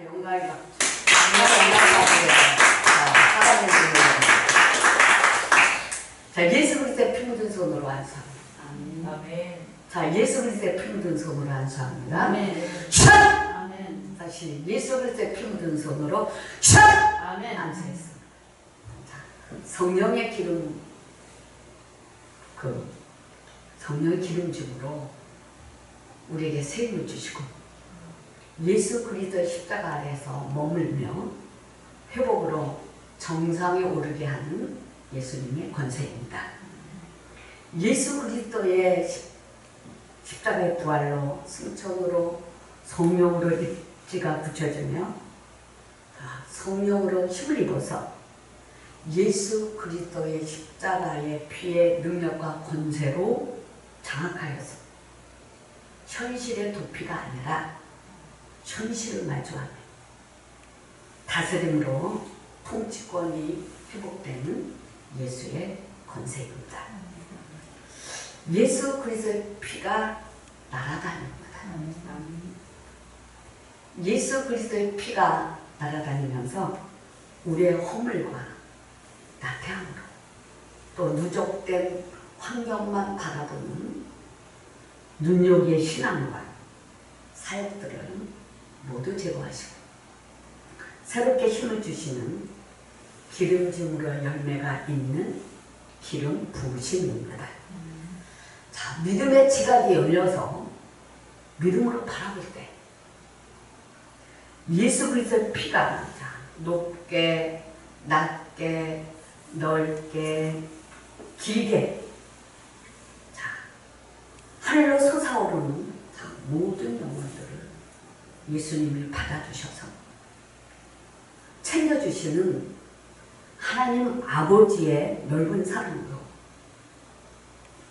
영광이 자, 예수 그리스도의 피 묻은 손으로 안수합니다. 아멘. 자, 예수 그리스도의 피 묻은 손으로 안수합니다. 아멘. 샷! 아멘. 다시 예수 그리스도의 피 묻은 손으로 샷! 아멘. 안수했습니다. 자, 성령의 기름, 성령의 기름짐으로 우리에게 세임을 주시고 예수 그리스도의 십자가 아래에서 머물며 회복으로 정상에 오르게 하는 예수님의 권세입니다. 예수 그리스도의 십자가의 부활로 승천으로 성령으로 입지가 붙여지며 성령으로 힘을 입어서 예수 그리스도의 십자가의 피의 능력과 권세로 장악하여서 현실의 도피가 아니라 현실을 마주하며 다스림으로 통치권이 회복되는 예수의 권세입니다. 예수 그리스도의 피가 날아다닙니다. 예수 그리스도의 피가 날아다니면서 우리의 허물과 나태함으로 또 누적된 환경만 바라보는 눈여기의 신앙과 사역들을 모두 제거하시고 새롭게 힘을 주시는 기름짐으로 열매가 있는 기름 부으심입니다. 자, 믿음의 지각이 열려서 믿음으로 바라볼 때 예수 그리스도의 피가 높게 낮게 넓게 길게 하늘로 솟아오르는 모든 영혼들을 예수님이 받아주셔서 챙겨주시는 하나님 아버지의 넓은 사랑으로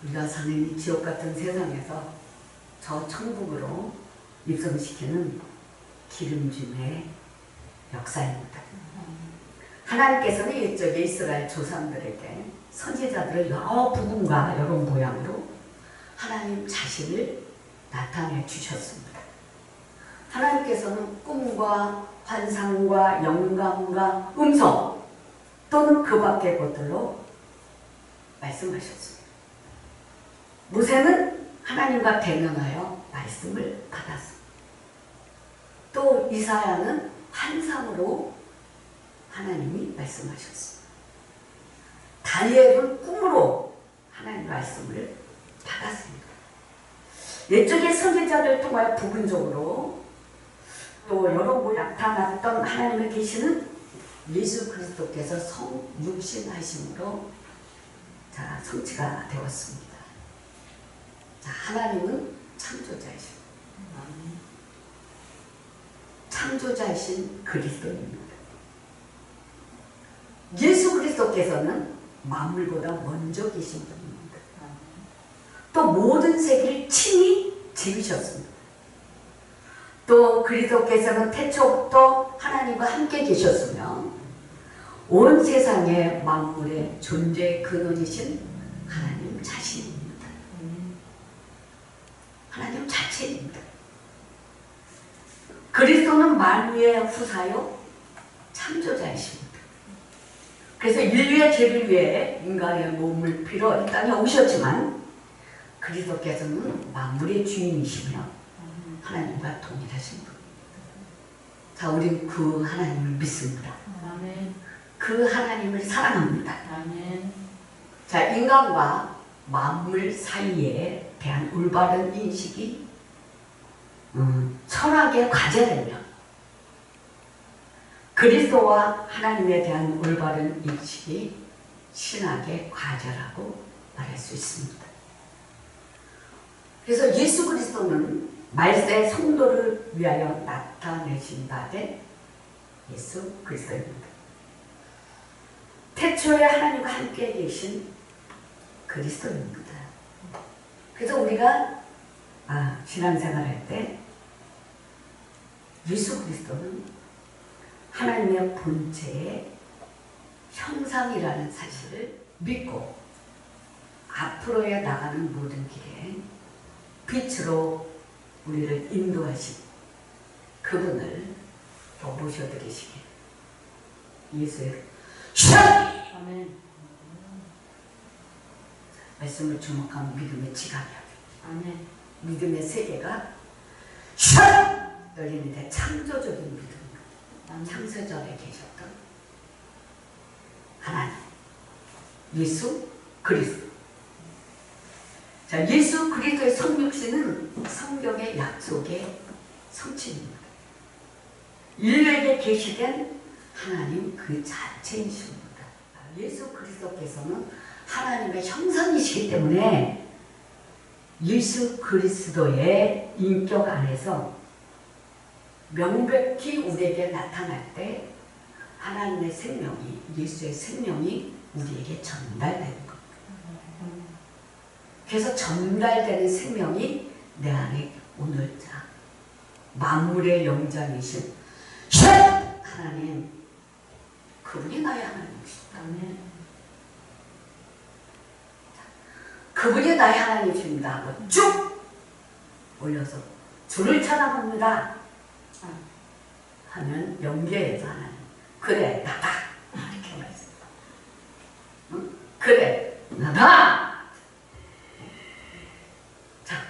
우리가 사는 이 지옥 같은 세상에서 저 천국으로 입성시키는 기름짐의 역사입니다. 하나님께서는 일적에 이스라엘 조상들에게 선지자들을 여러 부분과 여러 모양으로 하나님 자신을 나타내 주셨습니다. 하나님께서는 꿈과 환상과 영감과 음성 또는 그 밖의 것들로 말씀하셨습니다. 모세는 하나님과 대면하여 말씀을 받았습니다. 또 이사야는 환상으로 하나님이 말씀하셨습니다. 다니엘은 꿈으로 하나님 말씀을 받았습니다. 옛적의 선지자들을 통하여 부분적으로 또 여러 번 나타났던 하나님의 계시는 예수 그리스도께서 성육신하심으로 성취가 되었습니다. 하나님은 창조자이십니다. 창조자이신 그리스도입니다. 예수 그리스도께서는 만물보다 먼저 계신 분입니다. 또 모든 세계를 친히 지으셨습니다. 또 그리스도께서는 태초부터 하나님과 함께 계셨으며 온 세상의 만물의 존재의 근원이신 하나님 자신입니다. 하나님 자체입니다. 그리스도는 만유의 후사요 창조자이십니다. 그래서 인류의 죄를 위해 인간의 몸을 피로 이 땅에 오셨지만 그리스도께서는 만물의 주인이시며 하나님과 동일하신 분. 자, 우리는 그 하나님을 믿습니다. 아멘. 그 하나님을 사랑합니다. 아멘. 자, 인간과 만물 사이에 대한 올바른 인식이 철학의 과제라며 그리스도와 하나님에 대한 올바른 인식이 신학의 과제라고 말할 수 있습니다. 그래서 예수 그리스도는 말세 성도를 위하여 나타내신 바 된 예수 그리스도입니다. 태초에 하나님과 함께 계신 그리스도입니다. 그래서 우리가 신앙생활 할 때 예수 그리스도는 하나님의 본체의 형상이라는 사실을 믿고 앞으로에 나가는 모든 길에 빛으로 우리를 인도하신 그분을 더 모셔드리시길. 예수의 샷! 아멘. 말씀을 주목하면 믿음의 지각이 아멘. 믿음의 세계가 샷! 열리는데 창조적인 믿음입니다. 아멘. 창세전에 계셨던 하나님, 예수 그리스도. 자, 예수 그리스도의 성육신은 성경의 약속의 성취입니다. 인류에게 계시된 하나님 그 자체이십니다. 예수 그리스도께서는 하나님의 형상이시기 때문에 예수 그리스도의 인격 안에서 명백히 우리에게 나타날 때 하나님의 생명이, 예수의 생명이 우리에게 전달되는 겁니다. 그래서 전달되는 생명이 내 안에 오늘자 만물의 영장이신 하나님, 그분이 나의 하나님이십니다. 아멘. 그분이 나의 하나님이십니다 하고 쭉 올려서 주를 찬양합니다 하면 연계해서 하나님, 그래 나다 이렇게 말씀합니다. 응? 그래 나다. 자,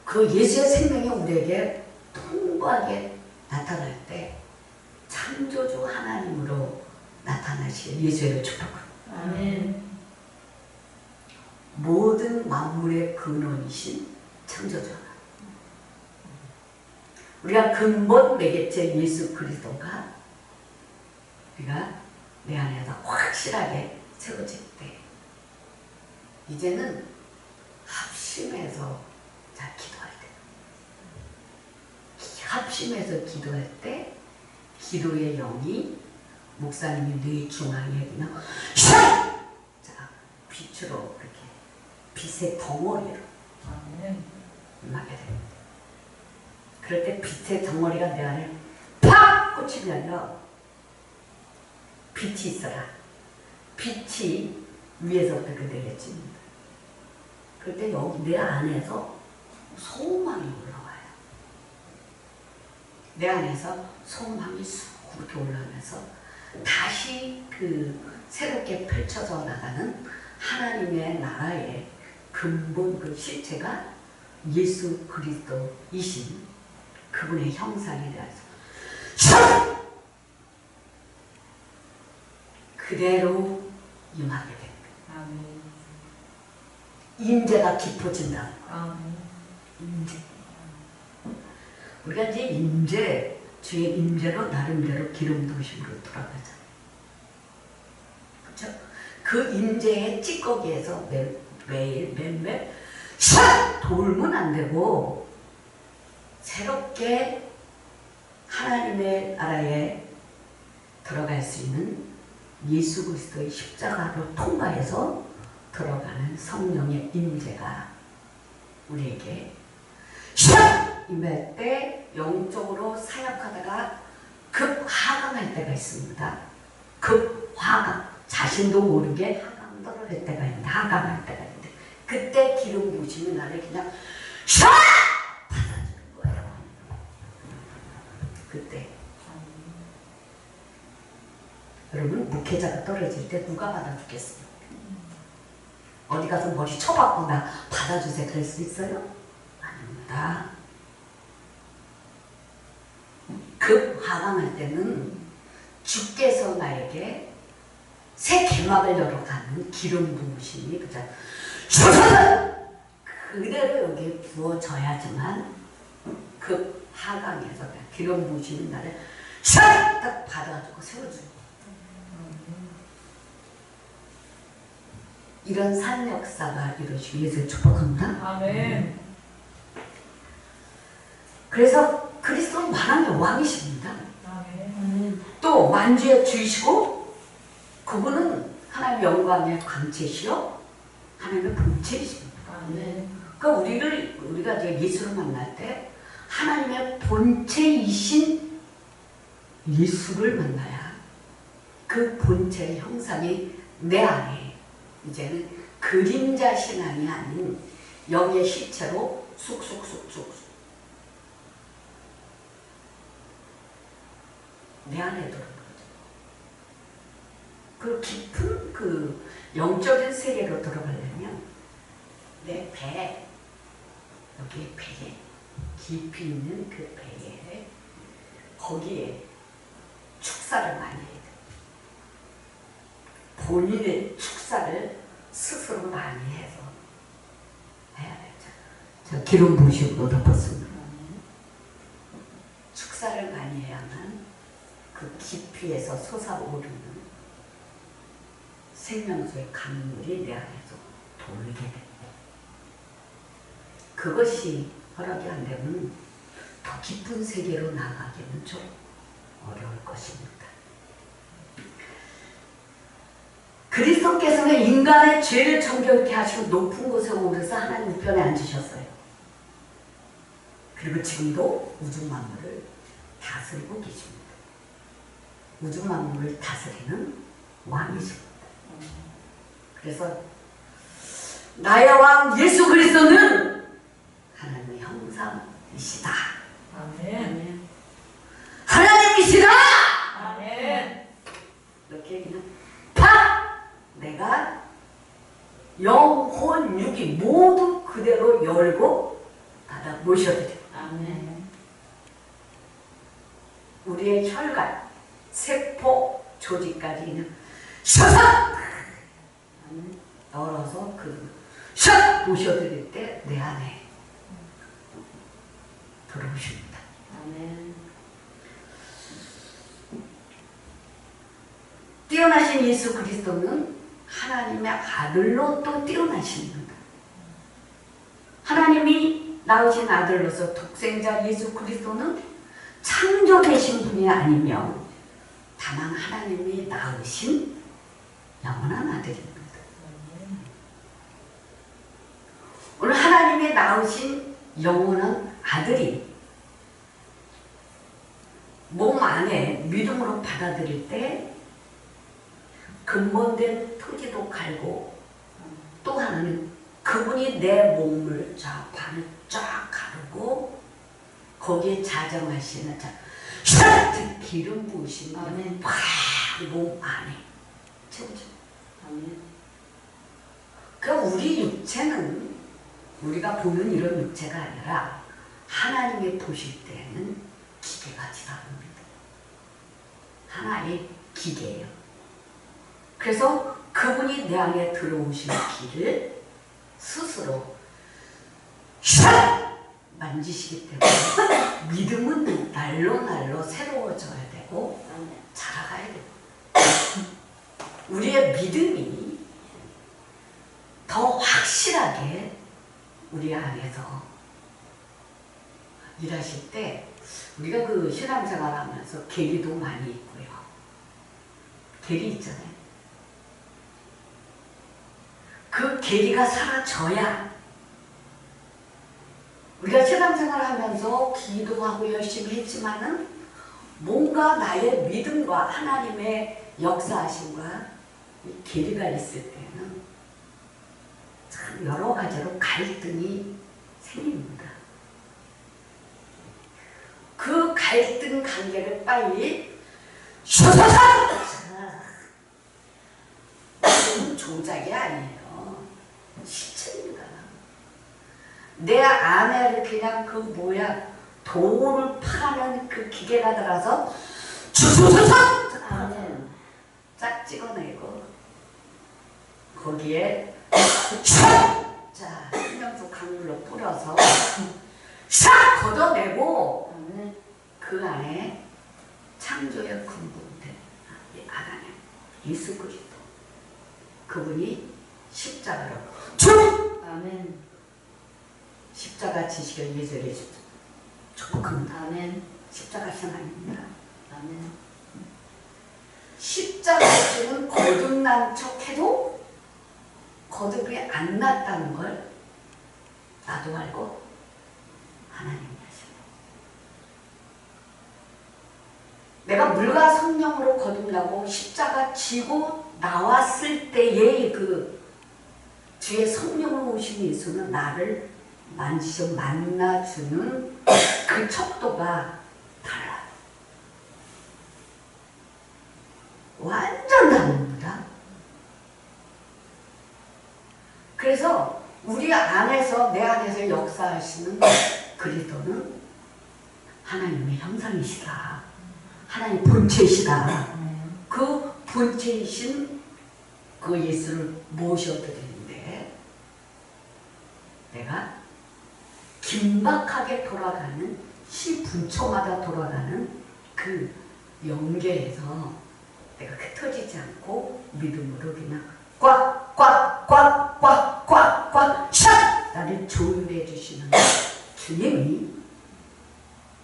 그 예수의 생명이 우리에게 풍부하게 나타날 때 창조주 하나님으로 나타나실 예수의 축복합니다. 아멘. 모든 만물의 근원이신 창조주 하나님. 우리가 근본 매개체 예수 그리스도가 우리가 내 안에서 확실하게 세워질 때 이제는 합심해서 기도할 때, 합심해서 기도할 때 기도의 영이 목사님이 뇌 중앙에 그냥 자 빛으로 그렇게 빛의 덩어리로 임하게 됩니다. 그럴 때 빛의 덩어리가 내 안에 팍 꽂히면요, 빛이 있어라. 빛이 위에서부터 내려집니다. 그럴 때 여기 내 안에서 소망이 올라와요. 내 안에서 소망이 쑥 이렇게 올라오면서 다시 그 새롭게 펼쳐져 나가는 하나님의 나라의 근본 그 실체가 예수 그리스도이신 그분의 형상에 대해서 그대로 임하게 됩니다. 아멘. 임재가 깊어진다. 아멘. 임재. 우리가 이제 임재, 주의 임재로 나름대로 기름 부으심으로 돌아가잖아요. 그렇죠? 그 임재의 찌꺼기에서 매일 샥 돌면 안 되고 새롭게 하나님의 나라에 들어갈 수 있는 예수 그리스도의 십자가로 통과해서 들어가는 성령의 임재가 우리에게 샥 임할 때 영적으로 사역하다가 급 하강할 때가 있습니다. 급 하강, 자신도 모르게 하강도를 할 때가 있는데, 하강할 때가 있는데, 그때 기름 부으시면 나를 그냥 샥 받아주는 거예요. 그때 여러분, 목회자가 떨어질 때 누가 받아주겠어요? 어디 가서 머리 쳐박고 나 받아주세요 그럴 수 있어요? 아닙니다. 급 하강할 때는 주께서 나에게 새 개막을 열어가는 기름 부으심이 그대로 여기에 부어져야지만 급 하강에서 기름 부으시는 나를 싹 딱 받아주고 세워주는 이런 산 역사가 이루어지기 위해서 축복합니다. 아멘. 그래서 그리스도는 만왕의 왕이십니다. 아멘. 또 만주의 주이시고 그분은 하나님의 영광의 광채시요 하나님의 본체이십니다. 아멘. 그러니까 우리가 이제 예수를 만날 때 하나님의 본체이신 예수를 만나야 그 본체의 형상이 내 안에 이제는 그림자 신앙이 아닌 영의 실체로 쑥쑥쑥쑥 내 안에 들어온 거죠. 그 깊은 그 영적인 세계로 들어가려면 내 배, 여기 배에 깊이 있는 그 배에 거기에 축사를 많이 해야 돼. 본인의 축사를 스스로 많이 해서 해야 되죠. 저 기름 부심으로 덮었습니다. 축사를 많이 해야만 그 깊이에서 솟아오르는 생명수의 강물이 내 안에서 돌게 됩니다. 그것이 허락이 안 되면 더 깊은 세계로 나가기는 좀 어려울 것입니다. 그리스도께서는 인간의 죄를 정결케 하시고 높은 곳에 오르서 하나님 우편에 앉으셨어요. 그리고 지금도 우주 만물을 다스리고 계십니다. 우주 만물을 다스리는 왕이십니다. 그래서 나의 왕 예수 그리스도는 하나님의 형상이시다. 아멘. 하나님이시다. 아멘. 이렇게 그냥 팍! 내가 영혼 육이 모두 그대로 열고 받아 모셔드려. 아멘. 우리의 혈관, 세포, 조직까지 그냥 샤삭! 열어서 샥! 모셔드릴 때 내 안에 들어오십니다. 아멘. 뛰어나신 예수 그리스도는 하나님의 아들로 또 뛰어나십니다. 하나님이 낳으신 아들로서 독생자 예수 그리스도는 창조되신 분이 아니며 다만 하나님이 낳으신 영원한 아들입니다. 오늘 하나님이 낳으신 영원한 아들이 몸 안에 믿음으로 받아들일 때 근본된 토지도 갈고 또 하나는 그분이 내 몸을 반을 쫙 가르고 거기에 자정하시는 샥! 기름 부으시면 몸 안에 채우죠. 그러니까 우리 육체는 우리가 보는 이런 육체가 아니라 하나님이 보실 때는 기계같이 다릅니다. 하나의 기계예요. 그래서 그분이 내 안에 들어오신 길을 스스로 샥! 만지시기 때문에 믿음은 날로 새로워져야 되고 자라가야 돼요. 우리의 믿음이 더 확실하게 우리 안에서 일하실 때 우리가 그 신앙생활 하면서 계기도 많이 있고요. 계기 있잖아요. 그 계기가 사라져야 우리가 신앙생활 하면서 기도하고 열심히 했지만은 뭔가 나의 믿음과 하나님의 역사하심과 계기가 있을 때는 참 여러 가지로 갈등이 생깁니다. 그 갈등 관계를 빨리 샤샤샤! 조작이 아니에요. 실체입니다. 내 안에 그냥 그 돌을 파는 그 기계가 들어서 쫙 찍어내고 거기에 자 생명수 강물로 뿌려서 샥 걷어내고 그 안에 창조의 근본된 하나님 예수 그리스도 그분이 십자가로 아멘. 십자가 지식을 예술해 주죠. 축복합니다. 아멘. 십자가 신앙입니다. 아멘. 십자가 지는 거듭난 척해도 거듭이 안 났다는 걸 나도 알고 하나님이 하시고 내가 물과 성령으로 거듭나고 십자가 지고 나왔을 때의 그 주의 성령으로 오신 예수는 나를 만지셔 만나주는 그 척도가 달라요. 완전 다릅니다. 그래서 우리 안에서, 내 안에서 역사하시는 그리스도는 하나님의 형상이시다. 하나님 본체이시다. 그 본체이신 그 예수를 모셔드리는데 내가 긴박하게 돌아가는 시분초마다 돌아가는 그 연계에서 내가 흩어지지 않고 믿음으로 그냥 꽉 나를 조율해 주시는 주님이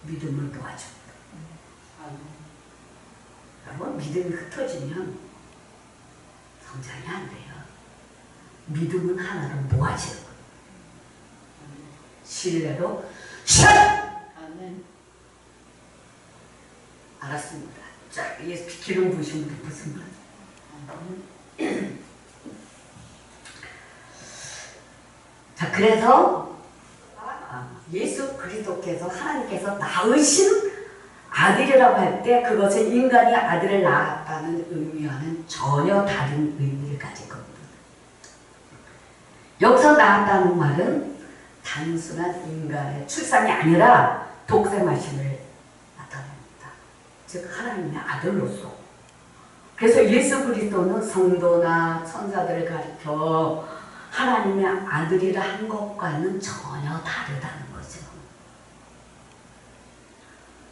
믿음을 도와줍니다. 여러분, 믿음이 흩어지면 성장이 안 돼요. 믿음은 하나로 모아지는 거예요. 신뢰로 아멘. 알았습니다. 자, 예수 기름 부으신 분 무슨 말? 자, 그래서 예수 그리스도께서 하나님께서 낳으신 아들이라고 할 때 그것은 인간이 아들을 낳았다는 의미와는 전혀 다른 의미를 가진 겁니다. 여기서 낳았다는 말은 단순한 인간의 출산이 아니라 독생하심을 나타냅니다. 즉 하나님의 아들로서. 그래서 예수 그리스도는 성도나 천사들을 가리켜 하나님의 아들이라 한 것과는 전혀 다르다는 거죠.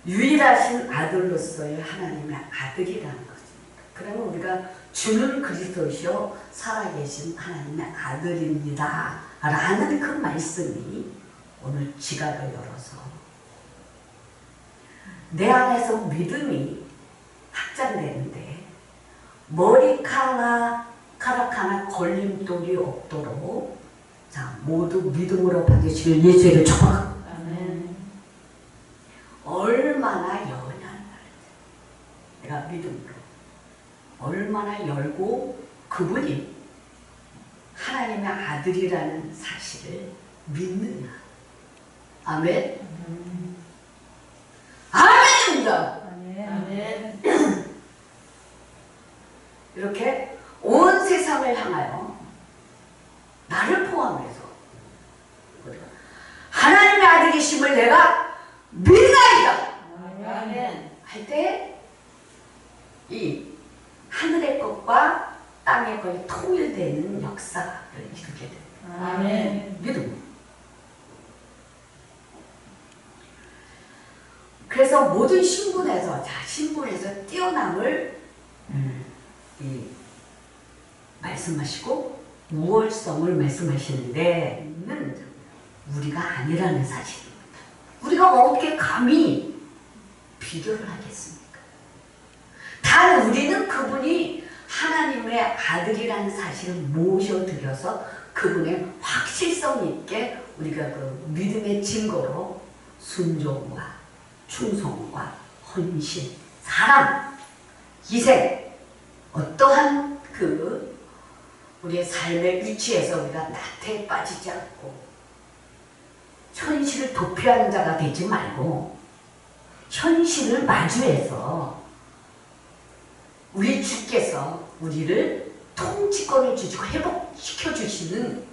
유일하신 아들로서의 하나님의 아들이라는 것입니다. 그러면 우리가 주는 그리스도시요 살아계신 하나님의 아들입니다 라는 그 말씀이 오늘 지각을 열어서 내 안에서 믿음이 확장되는데 머리카락 하나 걸림돌이 없도록 자 모두 믿음으로 받으시길 예수의 이름으로 축복합니다. 아멘. 얼마나 여냐는 말이죠. 내가 믿음으로 얼마나 열고 그분이 하나님의 아들이라는 사실을 믿느냐. 아멘. 아멘입니다. 아멘. 이렇게 온 세상을 향하여 나를 포함해서 하나님의 아들이심을 내가 믿나이다 아멘. 할 때 이 하늘의 것과 땅의 것이 통일되는 역사를 이루게 됩니다. 아멘. 믿음. 그래서 모든 신분에서 신분에서 뛰어남을 말씀하시고 우월성을 말씀하시는데 우리가 아니라는 사실입니다. 우리가 어떻게 감히 비교를 하겠습니까? 단 우리는 그분이 하나님의 아들이라는 사실을 모셔드려서 그분의 확실성 있게 우리가 그 믿음의 증거로 순종과 충성과 헌신, 사랑, 희생, 어떠한 그 우리의 삶의 위치에서 우리가 나태에 빠지지 않고 현실을 도피하는 자가 되지 말고 현실을 마주해서 우리 주께서 우리를 통치권을 주시고 회복시켜 주시는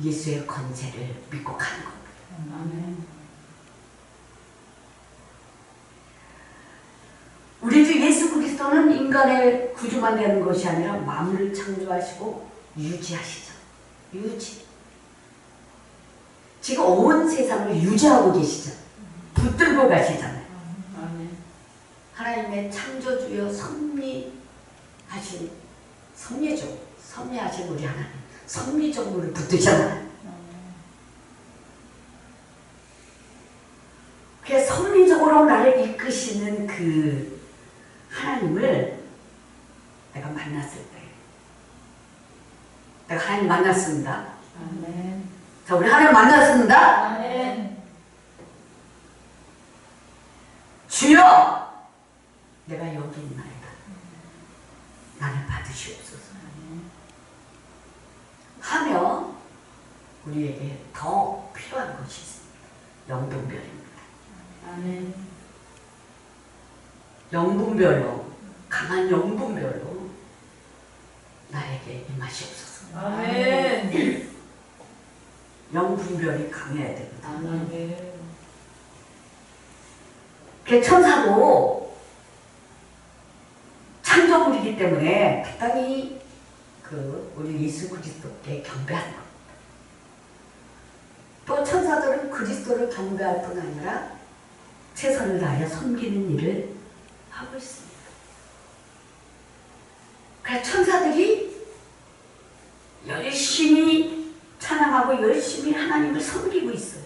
예수의 권세를 믿고 가는 겁니다. 아멘. 우리 주 예수 그리스도는 인간의 구주만 되는 것이 아니라 만물을 창조하시고 유지하시죠. 유지. 지금 온 세상을 유지하고 계시죠. 붙들고 가시잖아요. 아멘. 하나님의 창조주여 섭리하신 섭리죠. 섭리하신 우리 하나님. 섭리적으로 붙드잖아요. 그래서 섭리적으로 나를 이끄시는 그 하나님을 내가 만났을 때 내가 하나님 만났습니다. 아멘. 자, 우리 하나님 만났습니다. 아멘. 주여 내가 여기 있나이다. 나를 받으시옵소서 하며 우리에게 더 필요한 것이 있습니다. 영분별입니다. 아멘. 영분별로 강한 영분별로 나에게 임하시옵소서. 아멘. 영분별이 강해야 되거든. 아멘. 그 천사도 창조물이기 때문에 마땅히 우리 예수 그리스도께 경배하는 겁니다. 또 천사들은 그리스도를 경배할 뿐 아니라 최선을 다하여 섬기는 일을 하고 있습니다. 그래서 천사들이 열심히 찬양하고 열심히 하나님을 섬기고 있어요.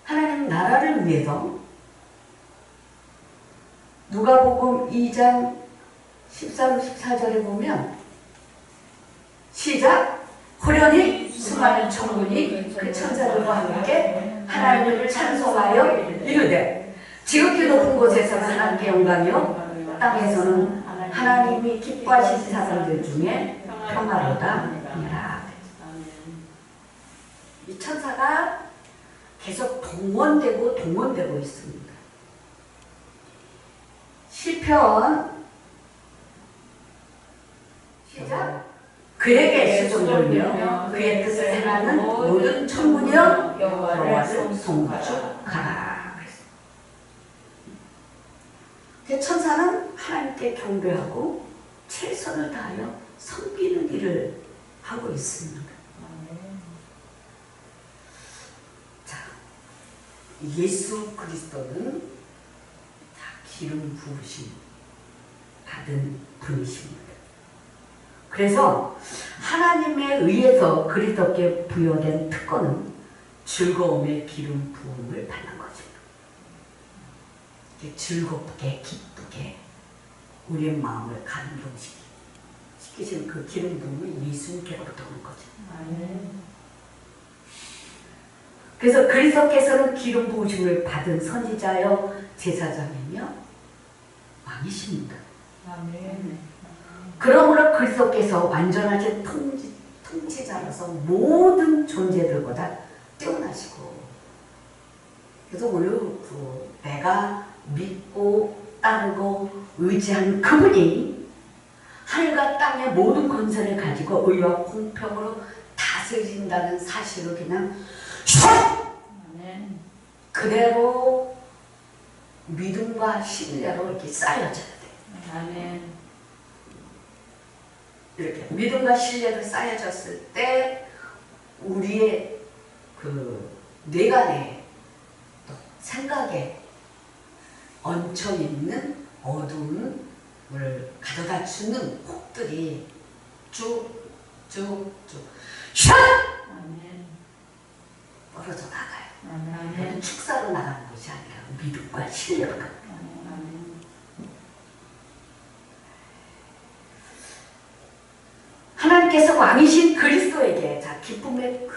하나님 나라를 위해서. 누가복음 2장 13, 14절에 보면 시작! 호련히 수많은 천군이 그 천사들과 함께 하나님을 찬송하여 이르되 지극히 높은 곳에서는 하나님께 영광이요 땅에서는 하나님이 기뻐하시는 사람들 중에 평화로다 하니라. 이 천사가 계속 동원되고 있습니다. 시편 시작! 그에게 수종들며 그의 뜻을 행하는 모든 천군이여 여호와를 송축하라. 천사는 하나님께 경배하고 최선을 다하여 섬기는 일을 하고 있습니다. 자, 예수 그리스도는 다 기름 부으심 받은 분이십니다. 그래서 하나님에 의해서 그리스도께 부여된 특권은 즐거움의 기름 부음을 받는 거죠. 즐겁게 기쁘게 우리의 마음을 감동시키시는 그 기름 부음이 예수님께로부터 오는 거죠. 그래서 그리스도께서는 기름 부으심을 받은 선지자여 제사장이며 왕이십니다. 그러므로 그리스도께서 완전하신 통치자로서 모든 존재들보다 뛰어나시고, 그래서 오늘 내가 믿고 따르고 의지한 그분이 하늘과 땅의 모든 권세를 가지고 의와 공평으로 다스린다는 사실을 그냥 그대로 믿음과 신뢰로 이렇게 쌓여져야 돼. 이렇게 믿음과 신뢰가 쌓여졌을 때 우리의 뇌간에 또 생각에 얹혀있는 어둠을 가져다 주는 혹들이 쭉쭉쭉 샥! 떨어져 나가요. 축사로 나가는 것이 아니라 믿음과 신뢰가. 하나님께서 왕이신 그리스도에게 기쁨의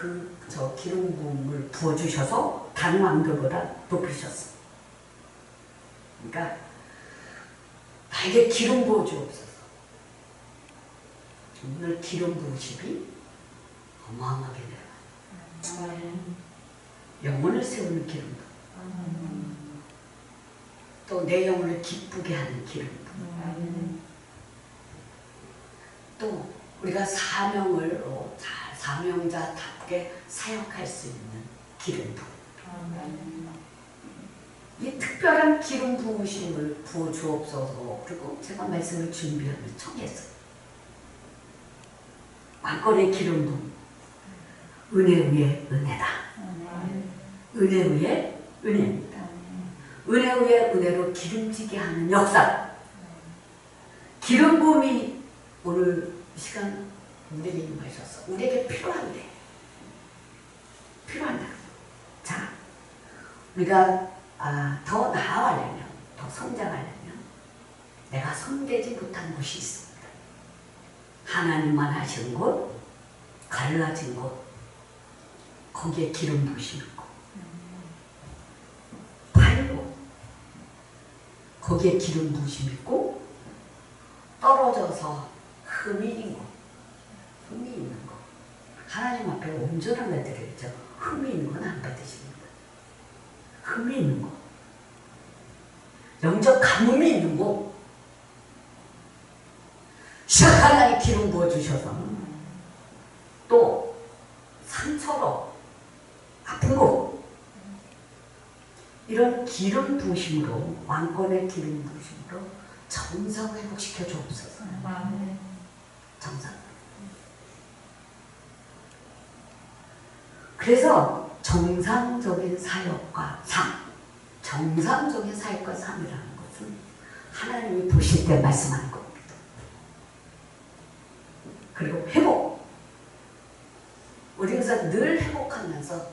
기름 부음을 부어주셔서 다른 왕들보다 높이셨어. 그러니까 나에게 기름 부어주옵소서. 오늘 기름 부으심이 어마어마하게 내려와. 영혼을 세우는 기름 부음. 또 내 영혼을 기쁘게 하는 기름 부음. 또 우리가 사명으로 잘 사명자답게 사역할 수 있는 기름 부음. 이 특별한 기름 부으심을 부어 주옵소서. 그리고 제가 말씀을 준비하며 청했어요. 왕권의 기름 부음. 은혜 위에 은혜다. 은혜 위에 은혜입니다. 은혜 위에 은혜로 기름지게 하는 역사. 기름 부음이 오늘 이 시간 우리에게 임하셨어. 우리에게 필요한데. 필요한다. 자, 우리가 더 나아가려면, 더 성장하려면 내가 손대지 못한 곳이 있습니다. 하나님만 하시는 곳, 갈라진 곳, 거기에 기름 부으심 있고, 팔고 거기에 기름 부으심 있고, 떨어져서 흠이 있는 곳, 흠이 있는 곳. 하나님 앞에 온전한 것들이죠. 흠이 있는 건 안 받으십니다. 흠이 있는 곳, 영적 가뭄이 있는 곳, 기름 부어주셔서 또 상처로 아픈 곳 이런 기름 부으심으로 왕권의 기름 부으심으로 정상 회복시켜 주옵소서. 아멘. 정상. 그래서 정상적인 사역과 삶, 정상적인 사역과 삶이라는 것은 하나님이 보실 때 말씀하는 겁니다. 그리고 회복. 우리가 늘 회복하면서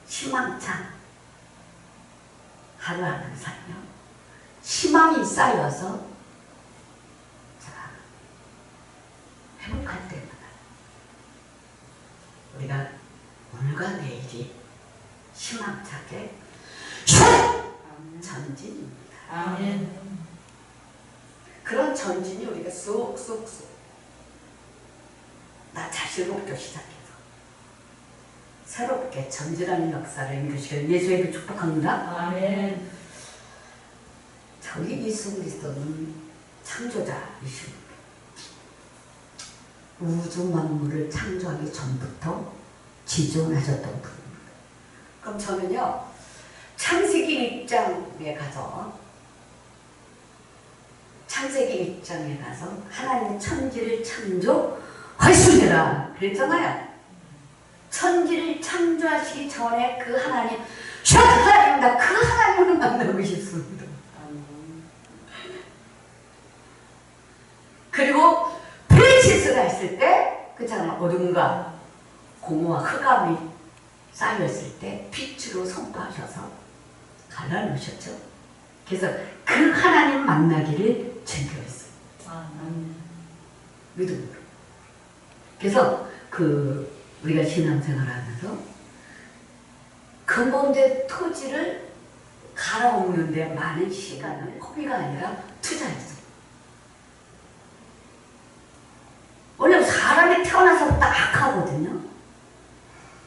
희망찬 하루하루를 살며 희망이 쌓여서 회복할 때마다 우리가 오늘과 내일이 희망차게 전진입니다. 아멘. 그런 전진이 우리가 쏙쏙쏙 나 자신으로부터 시작해서 새롭게 전진하는 역사를 이루시길 예수의 이름으로 축복합니다. 아멘. 저희 예수 그리스도는 창조자이십니다. 우주 만물을 창조하기 전부터 지존하셨던 분입니다. 그럼 저는요, 창세기 1장에 가서 하나님의 천지를 창조하시니라 그랬잖아요. 천지를 창조하시기 전에 그 하나님, 하나님입니다. 그 하나님을 만나고 싶습니다. 그리고 프레시스가 했을 때, 그렇잖아요. 어둠과 공허와 흑암이 쌓였을 때 빛으로 선포하셔서 갈라놓으셨죠. 그래서 그 하나님 만나기를 즐겨했어요. 믿음으로. 그래서 우리가 신앙생활을 하면서 근본된 토지를 갈아엎는 데 많은 시간을 허비가 아니라 투자했어요. 원래 사람이 태어나서부터 악하거든요.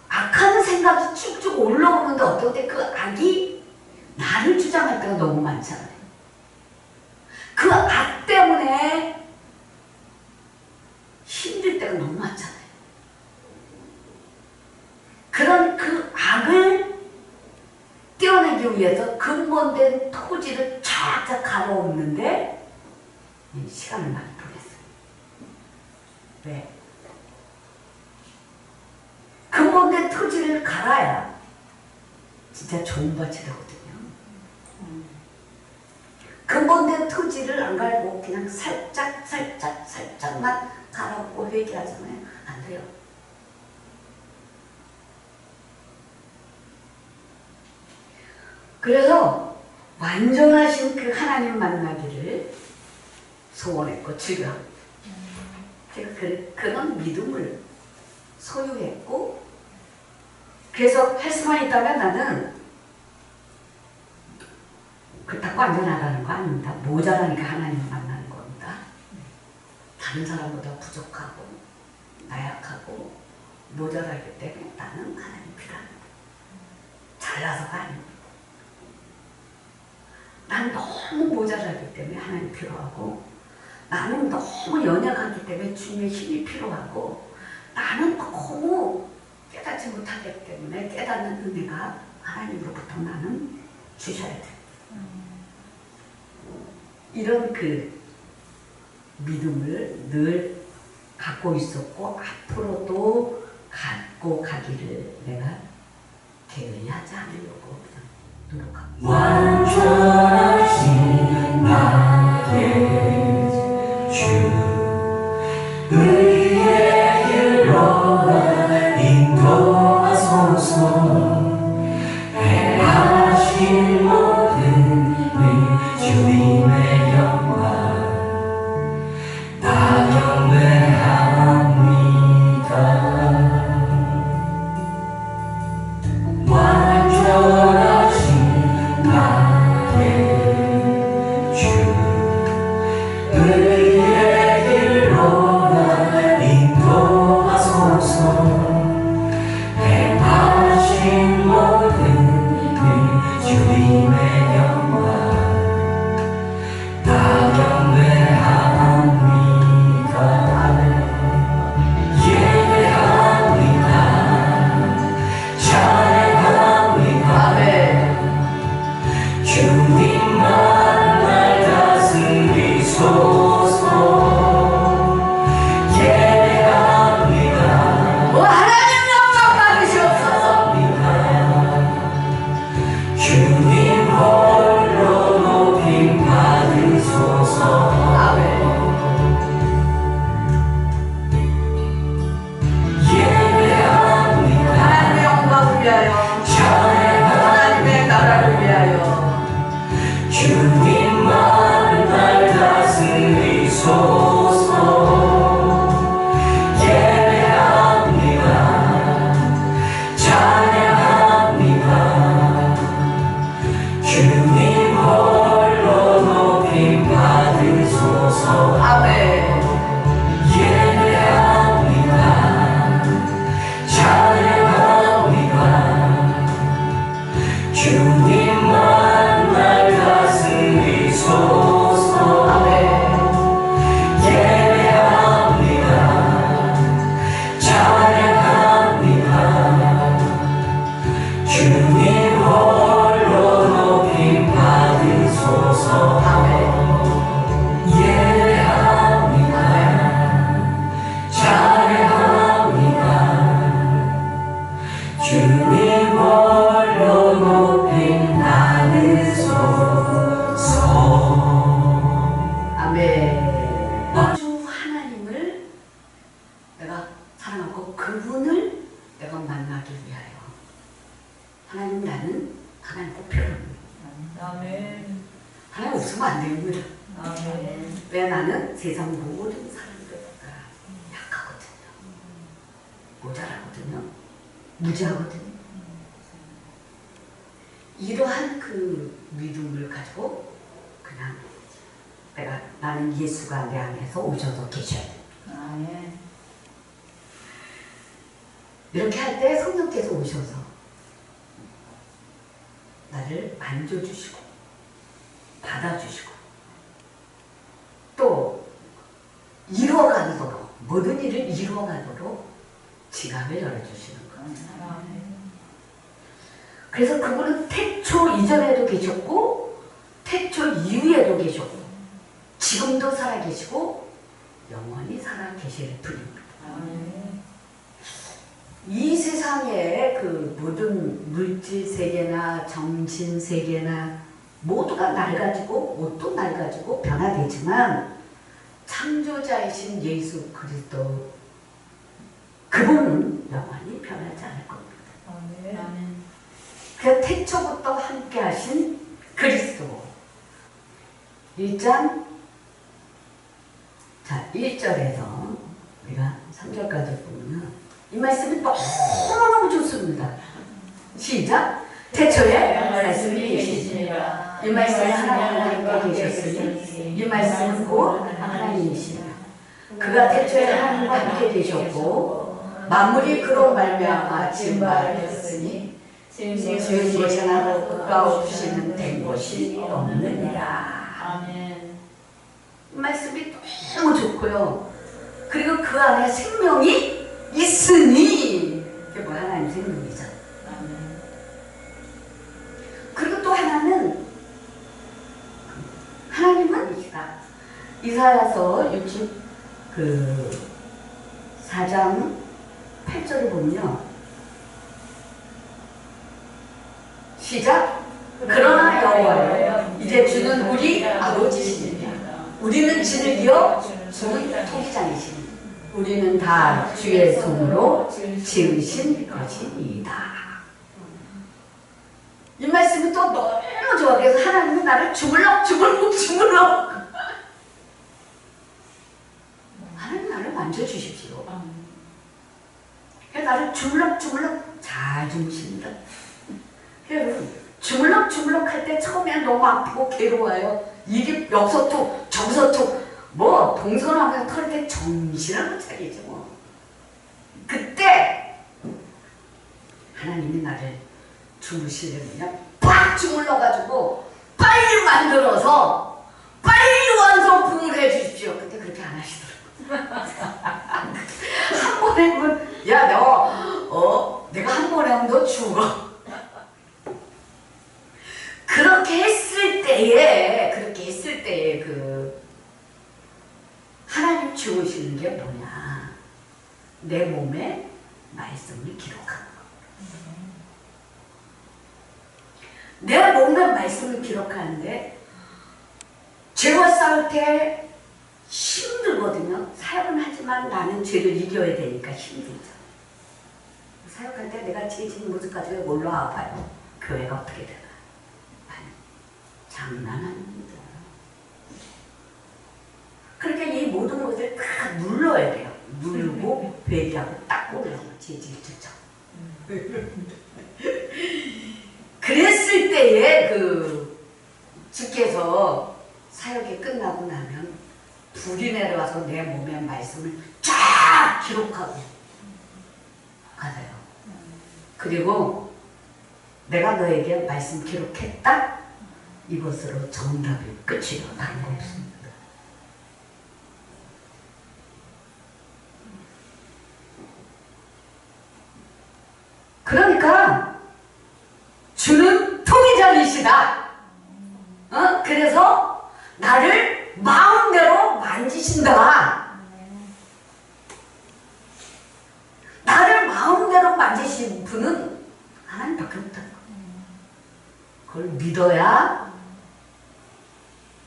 악하는 생각이 쭉쭉 올라오는데 어떨 때 그 악이 나를 주장할 때가 너무 많잖아요. 그 악 때문에 힘들 때가 너무 많잖아요. 그런 그 악을 떼어내기 위해서 근본된 토지를 쫙쫙 갈아엎는데 시간을 많이 보냈어요. 왜? 근본된 토지를 갈아야 진짜 좋은 밭이 되거든요. 근본된 토지를 안 갈고 그냥 살짝만 갈아엎고 회개하잖아요. 안 돼요. 그래서 완전하신 그 하나님 만나기를 소원했고 즐겨합니다. 제가 그런 믿음을 소유했고, 그래서 할 수만 있다면 나는 그렇다고 안전하다는 거 아닙니다. 모자라니까 하나님을 만나는 겁니다. 다른 사람보다 부족하고 나약하고 모자라기 때문에 나는 하나님 필요합니다. 잘나서가 아닙니다. 난 너무 모자라기 때문에 하나님 필요하고, 나는 너무 연약하기 때문에 주님의 힘이 필요하고, 나는 너무 깨닫지 못하기 때문에 깨닫는 은혜가 하나님으로부터 나는 주셔야 됩니다. 이런 그 믿음을 늘 갖고 있었고 앞으로도 갖고 가기를 내가 게을리하지 않으려고 노력합니다. 완전하신 나의 주 의의 길로 인도하소서. 행하신 모든 일 주님의 영광 다 경배합니다. 완전하신 나의 주 의의 길로 인도하소서. 행하신 모든 일 주님의 영광 다 경배합니다. 주님 만날 가슴이 솟아 예배합니다 찬양합니다 주님 홀로 높임 받으소서 예배합니다 찬양합니다 주님 홀로 높임 받으소서 아멘. 주 하나님을 내가 사랑하고 그분을 내가 만나기 위하여 하나님 나는 하나님 꼭 필요합니다. 아멘. 하나님 없으면 안 됩니다. 아멘. 왜 나는 세상 모든 사람들보다 약하거든요. 모자라거든요. 무지하거든요. 이러한 그 믿음을 가지고 그냥 나는 예수가 내 안에서 오셔서 계셔야 돼. 아멘. 이렇게 할 때 성령께서 오셔서 나를 만져주시고 받아주시고 또 이루어가도록 모든 일을 이루어가도록 지갑을 열어주시는 거예요. 아멘. 그래서 그분은 태초 이전에도 계셨고 태초 이후에도 계셨고 지금도 살아계시고 영원히 살아계실 분입니다. 아멘. 이 세상의 그 모든 물질 세계나 정신 세계나 모두가 낡아지고 옷도 낡아지고 변화되지만 창조자이신 예수 그리스도 그분은 영원히 변하지 않을 겁니다. 아멘. 아멘. 그 태초부터 함께 하신 그리스도 1장 자 1절에서 우리가 3절까지 보면 이 말씀이 너무너무 좋습니다. 시작! 태초에 말씀이 계시니라 이 말씀은 하나님과 함께 계셨으니 이 말씀은 곧 하나님이시니라 그가 태초에 하나님과 함께 계셨고 만물이 그로 말미암아 지은 바 되었으니 지은 것이 하나도 그가 없이는 된 것이 없느니라. 아멘. 이 말씀이 너무 좋고요. 그리고 그 안에 생명이 있으니 그게 뭐야? 하나님 생명이죠. 아멘. 그리고 또 하나는 하나님은 이사야서 4장 8절을 보면요. 시작! 그러나 여호와여 이제 주는 우리 아버지시니라 우리는 진을 기어 주는 토기장이시니 우리는 다 주의 손으로 지으신 것이니이다. 이 말씀이 또 너무 좋아. 그래서 하나님은 나를 주물럭 하나님 나를 만져주십시오. 그래서 나를 주물럭 잘 주무십니다. 여러분 주물럭 할 때 처음에는 너무 아프고 괴로워요. 이게 여기서 툭 저기서 툭 뭐 동서남북 털 때 정신을 못 차리죠. 뭐. 그때 하나님이 나를 주무시려면요 팍 주물러가지고 빨리 만들어서 빨리 완성품을 해주십시오. 근데 그렇게 안 하시더라고요. 한 번에 하면 야 너 내가 한 번에 하면 너 죽어. 그렇게 했을 때에 그 하나님 주무시는 게 뭐냐? 내 몸에 말씀을 기록하는 거. 내 몸에 말씀을 기록하는데 죄와 싸울 때 힘들거든요. 사역은 하지만 나는 죄를 이겨야 되니까 힘들죠. 사역할 때 내가 지친 모습 가지고 뭘로 아파요? 교회가 어떻게 되나? 아니, 장난 아닙니다. 그러니까 이 모든 것을 다 눌러야 돼요. 누르고 회개하고 닦고 그래서 지지죠. 그랬을 때에 주께서 사역이 끝나고 나면 불이 내려와서 내 몸의 말씀을 쫙 기록하고 가세요. 그리고 내가 너에게 말씀 기록했다. 이것으로 정답이 끝이요. 다른 거 없습니다. 그러니까 주는 통의장이시다. 그래서 나를 마음대로 만지신다. 나를 마음대로 만지신 분은 하나님밖에 없다. 그걸 믿어야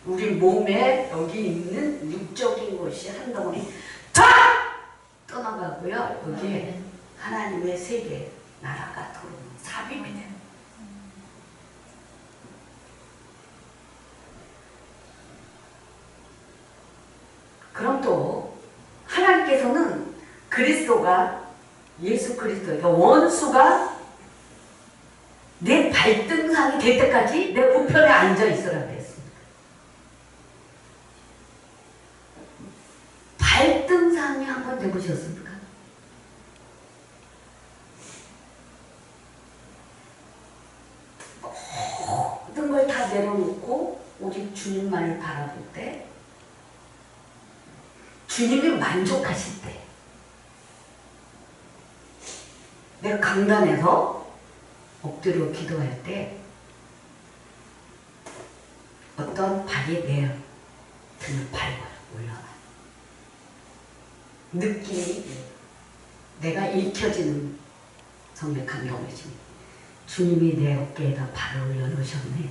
우리 몸에 여기 있는 육적인 것이 한 덩어리 다 떠나가고요. 여기에 하나님의 세계 나라가 들어오는 삽입이 돼요. 그럼 또 하나님께서는 그리스도가 예수 그리스도, 그러니까 원수가 내 발등상이 될 때까지 내 우편에 앉아 있으라 그랬습니다. 발등상이 한번 돼보셨습니까? 모든 걸 다 내려놓고 오직 주님만을 바라볼 때, 주님이 만족하실 때, 내가 강단에서 엎드려 기도할 때 어떤 발이 내 등을 밟아요. 올라가요. 느낌이 내가 읽혀지는 성백한 경험이십니다. 주님이 내 어깨에다 발을 올려놓으셨네.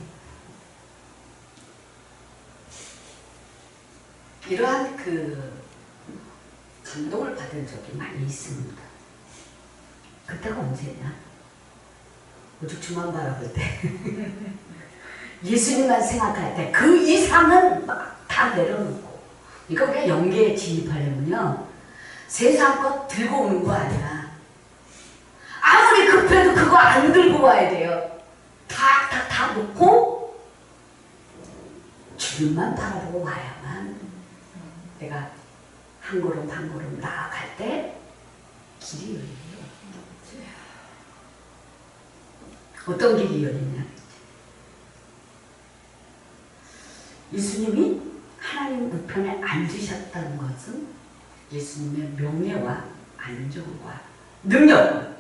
이러한 감동을 받은 적이 많이 있습니다. 그때가 언제냐? 오직 주만 바라볼 때, 예수님만 생각할 때, 그 이상은 막 다 내려놓고. 이거 우리가 영계에 진입하려면요, 세상 것 들고 오는 거 아니라, 아무리 급해도 그거 안 들고 와야 돼요. 다 놓고, 주님만 바라보고 와야만 내가 한 걸음 한 걸음 나아갈 때 길이 열려요. 어떤 길이 열리냐? 예수님이 하나님 우편에 앉으셨다는 것은 예수님의 명예와 안정과 능력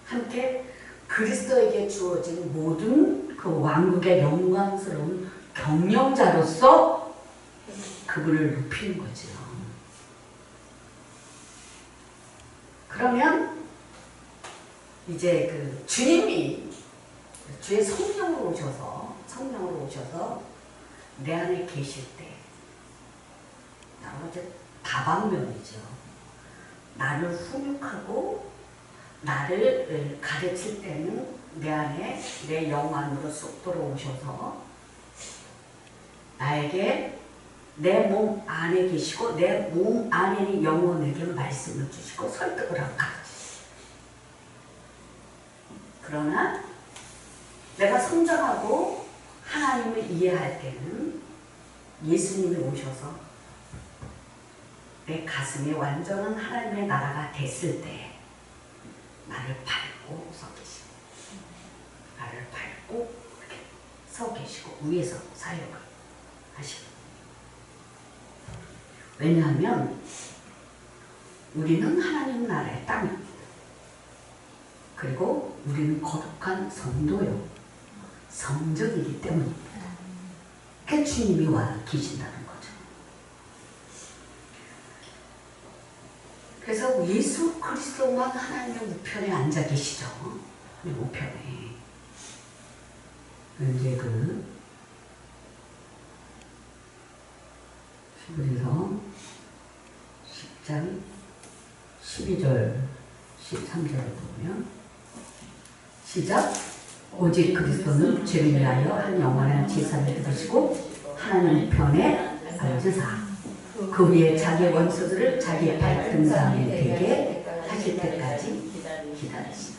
함께 그리스도에게 주어진 모든 그 왕국의 영광스러운 경영자로서 그분을 높이는 거죠. 그러면 이제 주님이 주의 성령으로 오셔서 내 안에 계실 때, 나로 이제 다방면이죠. 나를 훈육하고 나를 가르칠 때는 내 안에 내 영 안으로 쏙 들어오셔서 나에게 내 몸 안에 계시고 내 몸 안에 있는 영혼에게 말씀을 주시고 설득을 하고 가르치시고, 그러나 내가 성장하고 하나님을 이해할 때는 예수님이 오셔서 내 가슴에 완전한 하나님의 나라가 됐을 때 나를 밟고 서 계시고, 나를 밟고 이렇게 서 계시고 위에서 사역을 하시고. 왜냐하면 우리는 하나님 나라의 땅입니다. 그리고 우리는 거룩한 성도요, 성전이기 때문입니다. 그 주님이 와 계신다는 거죠. 그래서 예수 그리스도만 하나님의 우편에 앉아 계시죠. 우편에. 이제 히브리서 10장 12절 13절을 보면, 시작. 오직 그리스도는 죄를 위하여 한 영원한 제사를 드리시고 하나님 편에 앉으사 그 위에 자기 원수들을 자기의 발등상에 대게 하실 때까지 기다리시다.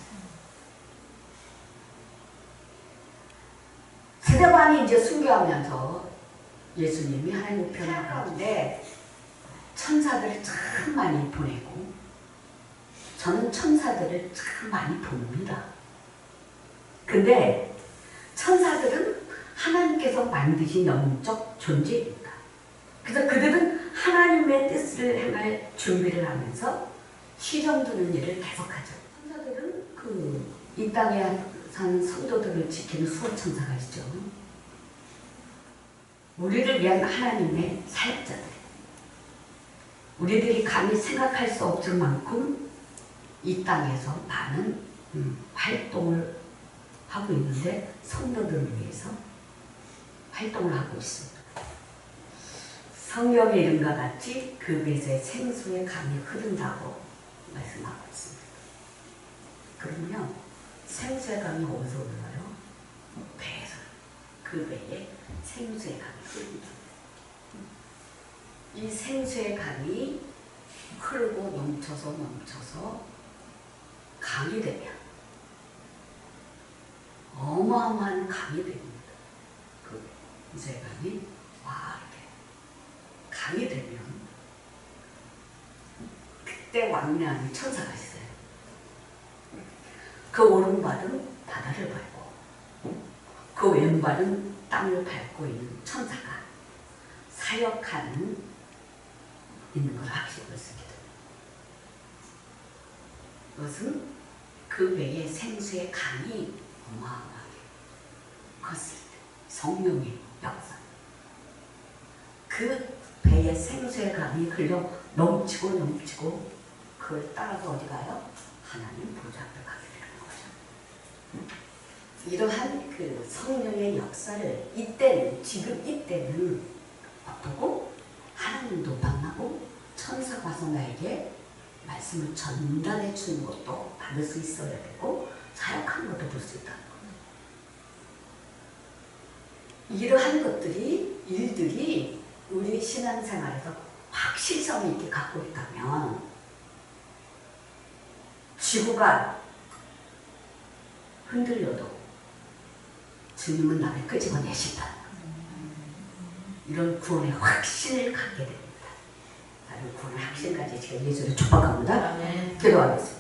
세대반이 이제 순교하면서 예수님이 하나님 우편에 가운데 천사들을 참 많이 보내고, 저는 천사들을 참 많이 봅니다. 근데 천사들은 하나님께서 만드신 영적 존재입니다. 그래서 그들은 하나님의 뜻을 행할 준비를 하면서 시정드는 일을 계속하죠. 천사들은 이 땅에 산 성도들을 지키는 수호 천사가 있죠. 우리를 위한 하나님의 사역자들. 우리들이 감히 생각할 수 없을 만큼 이 땅에서 많은 활동을 하고 있는데 성도들을 위해서 활동을 하고 있습니다. 성경의 이름과 같이 그 배에 생수의 강이 흐른다고 말씀하고 있습니다. 그러면 생수의 강이 어디서 흘러요? 배에서. 그 배에 생수의 강이 흐릅니다. 이 생수의 강이 흐르고 넘쳐서 강이 되면 어마어마한 강이 됩니다. 그 생수의 강이 이렇게 강이 되면 그때 왕래하는 천사가 있어요. 그 오른발은 바다를 밟고 그 왼발은 땅을 밟고 있는 천사가 사역하는 있는 걸 확실히 쓰게 됩니다. 그것은 그 배에 생수의 강이 어마어마하게 컸을 때 성령의 역사. 그 배에 생수의 강이 흘러 넘치고 그걸 따라서 어디 가요? 하나님 보좌 앞에 가게 되는 거죠. 이러한 그 성령의 역사를 지금 이때는 어떠고 하나님도 만나고 천사가 와서 나에게 말씀을 전달해 주는 것도 받을 수 있어야 되고 사역하는 것도 볼 수 있다는 거예요. 이러한 일들이 우리 신앙생활에서 확실성 있게 갖고 있다면 지구가 흔들려도 주님은 나를 끄집어내신다. 이런 구원의 확신을 갖게 됩니다. 나는 구원의 확신까지 제가 예수를 축복합니다. 아멘. 기도하겠습니다.